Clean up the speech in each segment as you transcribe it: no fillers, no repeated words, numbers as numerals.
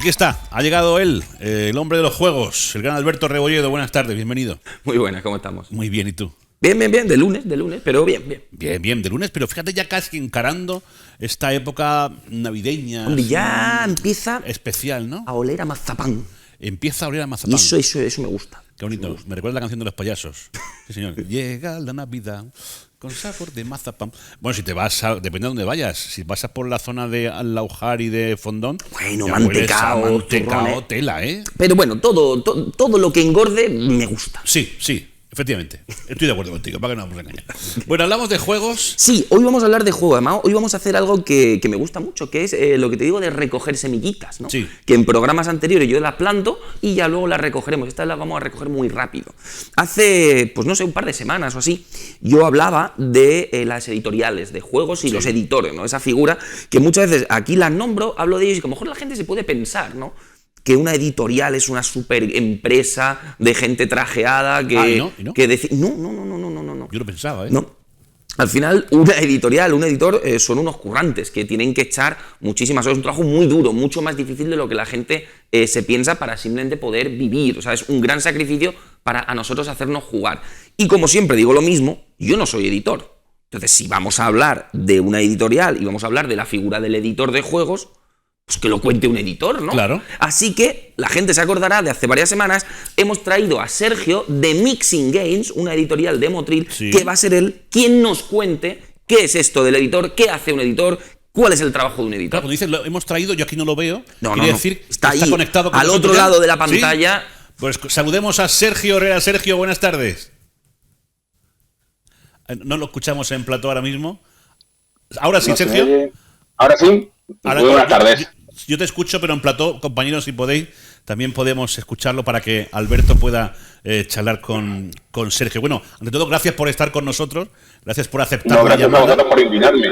Aquí está, ha llegado él, el hombre de los juegos, el gran Alberto Rebolledo. Buenas tardes, bienvenido. Muy buenas, ¿cómo estamos? Muy bien, ¿y tú? Bien, de lunes, pero bien. Bien, de lunes, pero fíjate ya casi encarando esta época navideña. Donde ya empieza especial, ¿no? a oler a mazapán. Empieza a oler a mazapán. Y eso me gusta. Qué bonito, me recuerda la canción de los payasos. Sí, señor. Llega la Navidad con sabor de mazapán. Bueno, si te vas, depende de dónde vayas. Si pasas por la zona de Alaujar y de Fondón, bueno, mantecao, tela, ¿eh? Pero bueno, todo lo que engorde me gusta. Sí, efectivamente. Estoy de acuerdo contigo, para que no nos vamos a engañar. Bueno, hablamos de juegos. Sí, hoy vamos a hablar de juegos. Además, hoy vamos a hacer algo que me gusta mucho, que es lo que te digo de recoger semillitas, ¿no? Sí. Que en programas anteriores yo las planto y ya luego las recogeremos. Estas las vamos a recoger muy rápido. Hace, pues no sé, un par de semanas o así, yo hablaba de las editoriales de juegos y los editores, ¿no? Esa figura que muchas veces aquí las nombro, hablo de ellos y que a lo mejor la gente se puede pensar, ¿no? Que una editorial es una super empresa de gente trajeada que... ¿no? Que no. Yo lo pensaba, ¿eh? No. Al final, una editorial, un editor son unos currantes que tienen que echar muchísimas horas. Es un trabajo muy duro, mucho más difícil de lo que la gente se piensa para simplemente poder vivir. O sea, es un gran sacrificio para a nosotros hacernos jugar. Y como siempre digo lo mismo, yo no soy editor. Entonces, si vamos a hablar de una editorial y vamos a hablar de la figura del editor de juegos, pues que lo cuente un editor, ¿no? Claro. Así que la gente se acordará de hace varias semanas, hemos traído a Sergio de Mixing Games, una editorial de Motril, que va a ser él quien nos cuente qué es esto del editor, qué hace un editor, cuál es el trabajo de un editor. Claro, cuando dices lo hemos traído, yo aquí no lo veo. No. Decir está que ahí, está conectado con al otro lado de la pantalla. ¿Sí? Pues saludemos a Sergio Herrera. Sergio, buenas tardes. No lo escuchamos en plató ahora mismo. Ahora sí, Sergio. Ahora sí. Buenas tardes. Yo te escucho, pero en plató, compañeros, si podéis, también podemos escucharlo para que Alberto pueda charlar con Sergio. Bueno, ante todo, gracias por estar con nosotros, gracias por aceptar la llamada. Gracias por invitarme.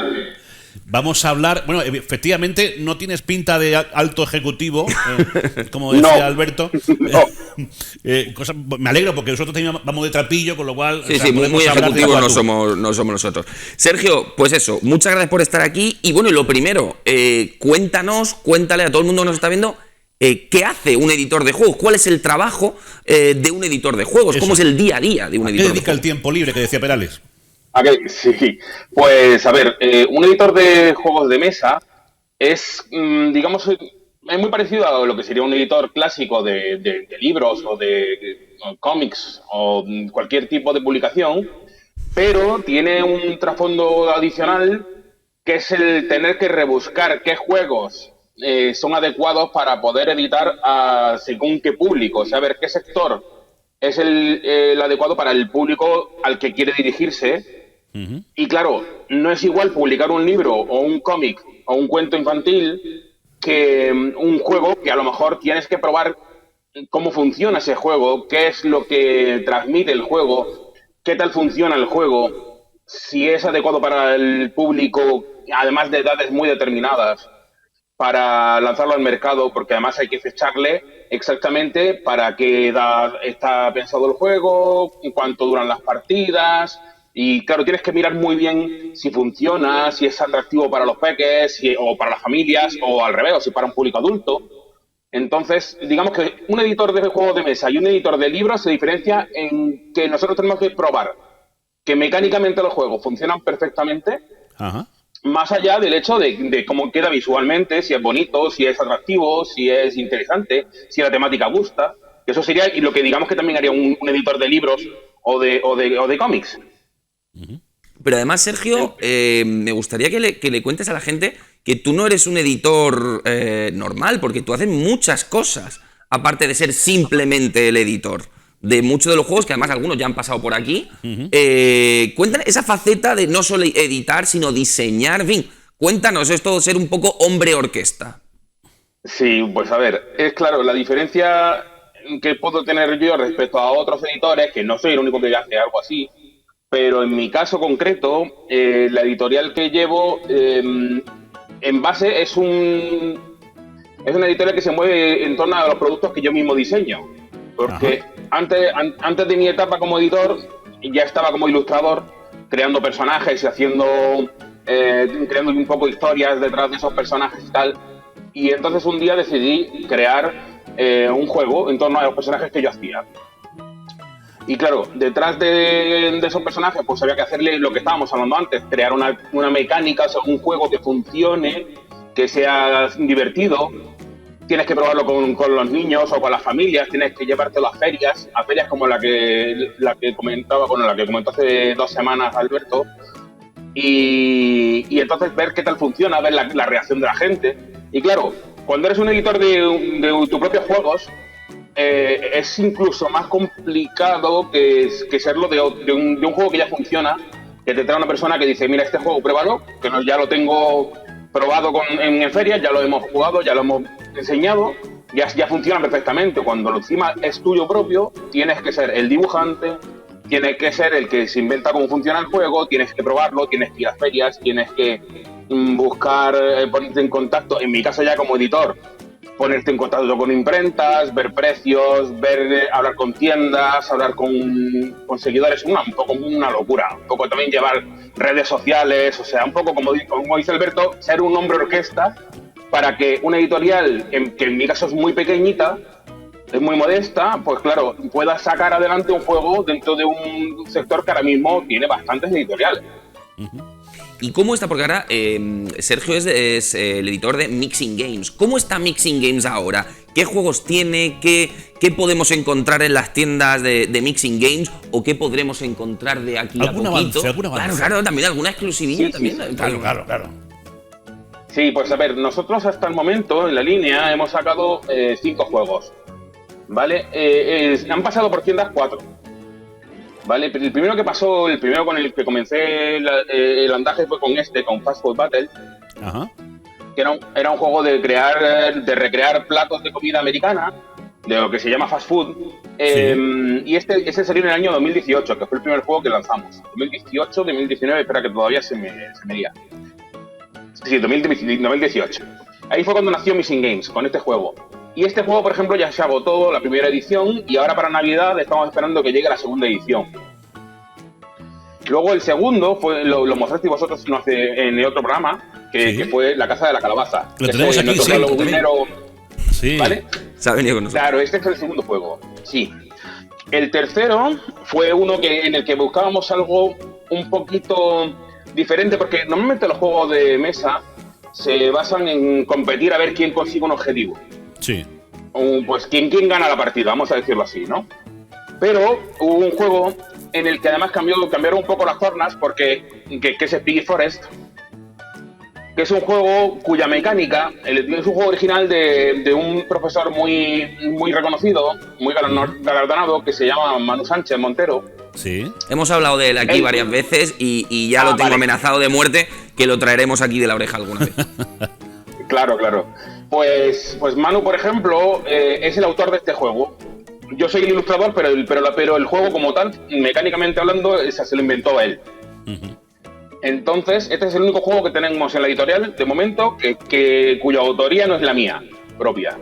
Vamos a hablar, bueno, efectivamente no tienes pinta de alto ejecutivo, como decía Alberto. No. Me alegro porque nosotros también vamos de trapillo, con lo cual... Sí, muy ejecutivos no somos nosotros. Sergio, pues eso, muchas gracias por estar aquí. Y bueno, y lo primero, cuéntale a todo el mundo que nos está viendo, ¿qué hace un editor de juegos? ¿Cuál es el trabajo de un editor de juegos? ¿Cómo es el día a día de un editor de juegos? ¿Qué dedica el tiempo libre que decía Perales? Sí, pues a ver, un editor de juegos de mesa es, digamos, es muy parecido a lo que sería un editor clásico de libros o de cómics o cualquier tipo de publicación, pero tiene un trasfondo adicional que es el tener que rebuscar qué juegos son adecuados para poder editar según qué público, saber qué sector es el adecuado para el público al que quiere dirigirse. Uh-huh. Y claro, no es igual publicar un libro o un cómic o un cuento infantil que un juego que a lo mejor tienes que probar cómo funciona ese juego, qué es lo que transmite el juego, qué tal funciona el juego, si es adecuado para el público, además de edades muy determinadas, para lanzarlo al mercado, porque además hay que fecharle exactamente para qué edad está pensado el juego, cuánto duran las partidas. Y claro, tienes que mirar muy bien si funciona, si es atractivo para los peques, o para las familias, o al revés, o si para un público adulto. Entonces, digamos que un editor de juegos de mesa y un editor de libros se diferencia en que nosotros tenemos que probar que mecánicamente los juegos funcionan perfectamente, ajá, más allá del hecho de cómo queda visualmente, si es bonito, si es atractivo, si es interesante, si la temática gusta. Eso sería lo que digamos que también haría un editor de libros o de cómics. Pero además, Sergio, me gustaría que le cuentes a la gente que tú no eres un editor normal, porque tú haces muchas cosas, aparte de ser simplemente el editor de muchos de los juegos, que además algunos ya han pasado por aquí. Uh-huh. Cuéntanos esa faceta de no solo editar, sino diseñar, en fin, cuéntanos esto de ser un poco hombre orquesta. Sí, pues a ver, es claro, la diferencia que puedo tener yo respecto a otros editores, que no soy el único que hace algo así, pero en mi caso concreto, la editorial que llevo, en base, es una editorial que se mueve en torno a los productos que yo mismo diseño. Porque antes de mi etapa como editor, ya estaba como ilustrador, creando personajes y creando un poco historias detrás de esos personajes y tal. Y entonces un día decidí crear un juego en torno a los personajes que yo hacía. Y claro, detrás de esos personajes pues había que hacerle lo que estábamos hablando antes, crear una mecánica, o sea, un juego que funcione, que sea divertido. Tienes que probarlo con los niños o con las familias, tienes que llevártelo a ferias como la que comentó hace 2 semanas Alberto, y entonces ver qué tal funciona, ver la reacción de la gente. Y claro, cuando eres un editor de tus propios juegos, es incluso más complicado que serlo de un juego que ya funciona, que te trae una persona que dice, mira, este juego pruébalo, que ya lo tengo probado en ferias, ya lo hemos jugado, ya lo hemos enseñado, ya funciona perfectamente. Cuando encima es tuyo propio, tienes que ser el dibujante, tienes que ser el que se inventa cómo funciona el juego, tienes que probarlo, tienes que ir a ferias, tienes que buscar, ponerte en contacto, en mi caso ya como editor, ponerte en contacto con imprentas, ver precios, hablar con tiendas, hablar con seguidores, un poco una locura. Un poco también llevar redes sociales, o sea, un poco como dice Alberto, ser un hombre orquesta para que una editorial, que en mi caso es muy pequeñita, es muy modesta, pues claro, pueda sacar adelante un juego dentro de un sector que ahora mismo tiene bastantes editoriales. ¿Y cómo está? Porque ahora Sergio es el editor de Mixing Games. ¿Cómo está Mixing Games ahora? ¿Qué juegos tiene? ¿Qué podemos encontrar en las tiendas de Mixing Games? ¿O qué podremos encontrar de aquí a poquito? ¿Algún avance? Claro, también alguna exclusividad. Sí, también. sí, Claro. Sí, pues a ver, nosotros hasta el momento en la línea hemos sacado 5 juegos, ¿vale? Han pasado por tiendas 4. ¿Vale? El primero con el que comencé el andaje fue con Fast Food Battle. Ajá. Que era un juego de recrear platos de comida americana, de lo que se llama fast food. Y ese salió en el año 2018, que fue el primer juego que lanzamos. 2018, 2019, espera que todavía se me lía. Sí, 2018. Ahí fue cuando nació Mixing Games, con este juego. Y este juego, por ejemplo, ya se agotó la primera edición y ahora para Navidad estamos esperando que llegue la segunda edición. Luego el segundo lo mostrasteis vosotros en el otro programa, que fue La Casa de la Calabaza. Lo tenemos aquí, sí. ¿Vale? Se ha venido con nosotros. Claro, este es el segundo juego, sí. El tercero fue uno en el que buscábamos algo un poquito diferente, porque normalmente los juegos de mesa se basan en competir a ver quién consigue un objetivo. Sí. Pues quién gana la partida, vamos a decirlo así, ¿no? Pero hubo un juego en el que además cambiaron un poco las tornas, que es Piggy Forest, que es un juego cuya mecánica, es un juego original de un profesor muy reconocido, muy galardonado, que se llama Manu Sánchez Montero. Sí. Hemos hablado de él aquí varias veces y ya lo tengo amenazado de muerte, que lo traeremos aquí de la oreja alguna vez. Claro. Pues Manu, por ejemplo, es el autor de este juego. Yo soy el ilustrador, pero el juego como tal, mecánicamente hablando, se lo inventó él. Uh-huh. Entonces, este es el único juego que tenemos en la editorial, de momento, cuya autoría no es la mía propia.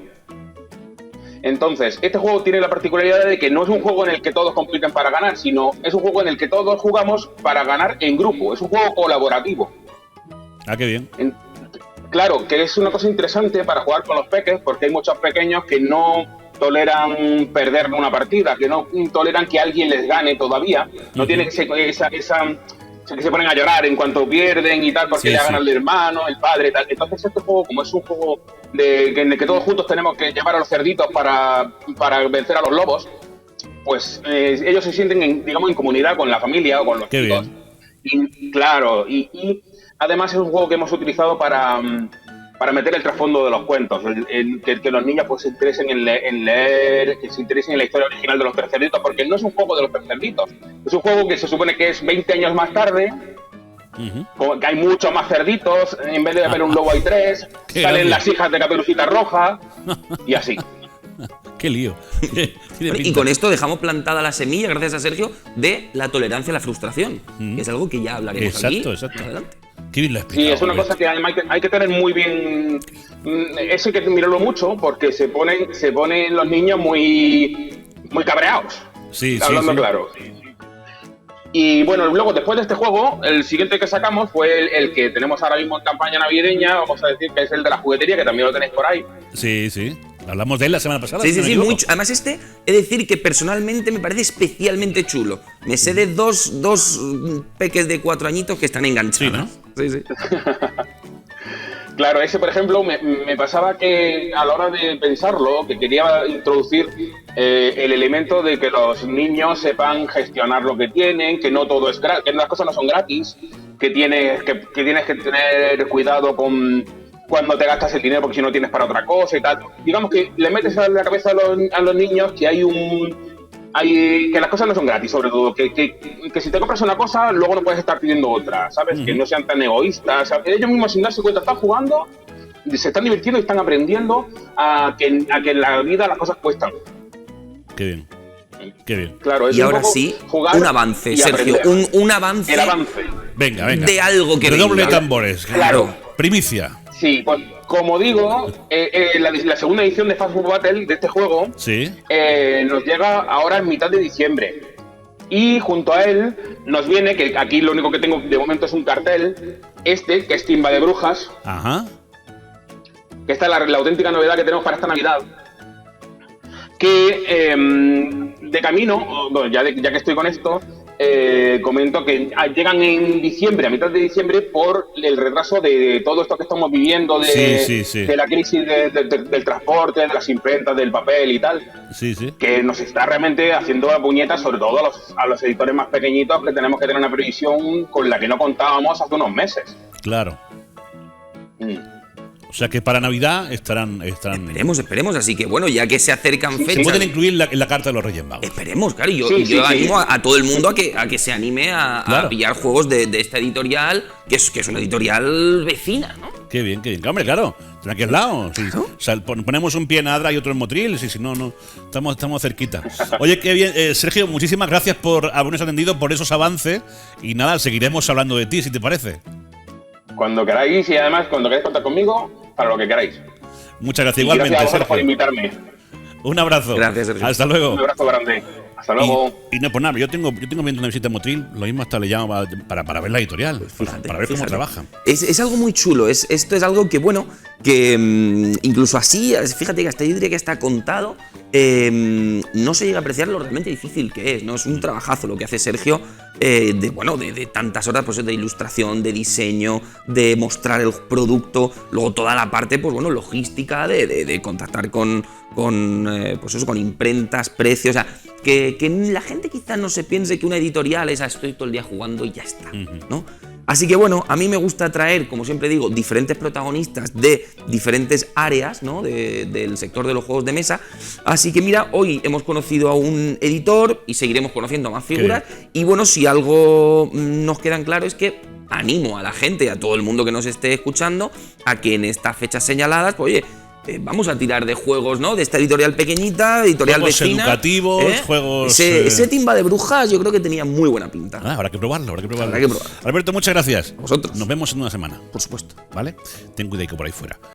Entonces, este juego tiene la particularidad de que no es un juego en el que todos compiten para ganar, sino es un juego en el que todos jugamos para ganar en grupo. Es un juego colaborativo. Ah, qué bien. Claro, que es una cosa interesante para jugar con los peques, porque hay muchos pequeños que no toleran perder una partida, que no toleran que alguien les gane todavía. No tienen que se ponen a llorar en cuanto pierden y tal, porque le hagan al hermano, el padre y tal. Entonces este juego, como es un juego en el que todos juntos tenemos que llevar a los cerditos para vencer a los lobos, pues ellos se sienten, en comunidad con la familia o con los chicos. Y claro, y además es un juego que hemos utilizado para meter el trasfondo de los cuentos, que los niños pues se interesen en leer, que se interesen en la historia original de los Tres Cerditos, porque no es un juego de los Tres Cerditos, es un juego que se supone que es 20 años más tarde, que hay muchos más cerditos, en vez de haber un lobo hay 3, salen las hijas de Caperucita Roja, y así. ¡Qué lío! Y con esto dejamos plantada la semilla, gracias a Sergio, de la tolerancia a la frustración, que es algo que ya hablaremos aquí. Exacto. Adelante. Qué bien lo explicado, sí, es una cosa que hay que tener muy bien. Eso hay que mirarlo mucho porque se ponen los niños muy cabreados. Sí, hablando sí. claro. Y bueno, luego después de este juego, el siguiente que sacamos fue el que tenemos ahora mismo en campaña navideña, vamos a decir que es el de la juguetería, que también lo tenéis por ahí. Sí, sí. Hablamos de él la semana pasada. Sí, si sí, no me sí, equivoco. mucho. Además he de decir que personalmente me parece especialmente chulo. Me sé de dos peques de 4 añitos que están enganchados. Sí, Sí, sí. Claro, ese por ejemplo me pasaba que a la hora de pensarlo, que quería introducir el elemento de que los niños sepan gestionar lo que tienen, que no todo es gratis, que las cosas no son gratis, que tienes que tener cuidado con cuando te gastas el dinero porque si no tienes para otra cosa y tal. Digamos que le metes a la cabeza a los niños que que las cosas no son gratis, sobre todo, que si te compras una cosa, luego no puedes estar pidiendo otra, ¿sabes? Que no sean tan egoístas, ¿sabes? Ellos mismos sin darse cuenta están jugando, se están divirtiendo y están aprendiendo a que en la vida las cosas cuestan. Qué bien. Qué bien. Claro, es Y un ahora poco sí, jugar un avance, y Sergio, aprender. un avance, El avance. Venga, venga. de algo que Redoble de venga. tambores. Claro. Primicia. Sí, pues como digo, la segunda edición de Fast Food Battle de este juego Sí. nos llega ahora en mitad de diciembre. Y junto a él nos viene, que aquí lo único que tengo de momento es un cartel, que es Timba de Brujas, Ajá. que esta es la auténtica novedad que tenemos para esta Navidad. Que de camino, bueno, ya que estoy con esto, comento que llegan en diciembre, a mitad de diciembre, por el retraso de todo esto que estamos viviendo, de la crisis del transporte, de las imprentas, del papel y tal, Sí, sí. que nos está realmente haciendo la puñeta, sobre todo a los editores más pequeñitos, que tenemos que tener una previsión con la que no contábamos hace unos meses. Claro. Mm. O sea que para Navidad estarán. Esperemos, así que bueno, ya que se acercan fechas. Pueden incluir en la carta de los Reyes Magos. Esperemos, claro, yo Sí. animo a todo el mundo a que se anime a Claro. pillar juegos de esta editorial, que es una editorial vecina, ¿no? Qué bien, qué bien. Hombre, claro. De aquel lado. Si, Claro. o sea, ponemos un pie en Adra y otro en Motril. Si no, no. Estamos cerquita. Oye, qué bien. Sergio, muchísimas gracias por habernos atendido, por esos avances. Y nada, seguiremos hablando de ti, si te parece. Cuando queráis y además cuando queráis contar conmigo, para lo que queráis. Muchas gracias. Y Igualmente, gracias a vosotros por Sergio. invitarme. Un abrazo. Gracias, Sergio. Hasta luego. Un abrazo grande. Hasta luego. Y no, pues nada, yo tengo viendo una visita a Motril, lo mismo hasta le llamo para ver la editorial, para ver cómo Fíjate. trabajan. Es algo muy chulo, esto es algo que, bueno, que incluso así, fíjate que hasta yo diría que está contado, no se llega a apreciar lo realmente difícil que es, ¿no? Es un trabajazo lo que hace Sergio, de tantas horas pues, de ilustración, de diseño, de mostrar el producto, luego toda la parte, pues bueno, logística, de contactar con imprentas, precios, o sea, que la gente quizás no se piense que una editorial es estoy todo el día jugando y ya está, ¿no? Así que bueno, a mí me gusta traer, como siempre digo, diferentes protagonistas de diferentes áreas, ¿no? Del sector de los juegos de mesa. Así que mira, hoy hemos conocido a un editor y seguiremos conociendo a más figuras. Y bueno, si algo nos queda en claro es que animo a la gente, a todo el mundo que nos esté escuchando, a que en estas fechas señaladas, pues oye, vamos a tirar de juegos, ¿no? De esta editorial pequeñita, editorial Juegos vecina. educativos, juegos. Ese Timba de Brujas yo creo que tenía muy buena pinta. Habrá que probarlo, habrá que probarlo. Habrá que probarlo. Alberto, muchas gracias. A vosotros. Nos vemos en una semana, Por supuesto. ¿vale? Ten cuidado por ahí fuera.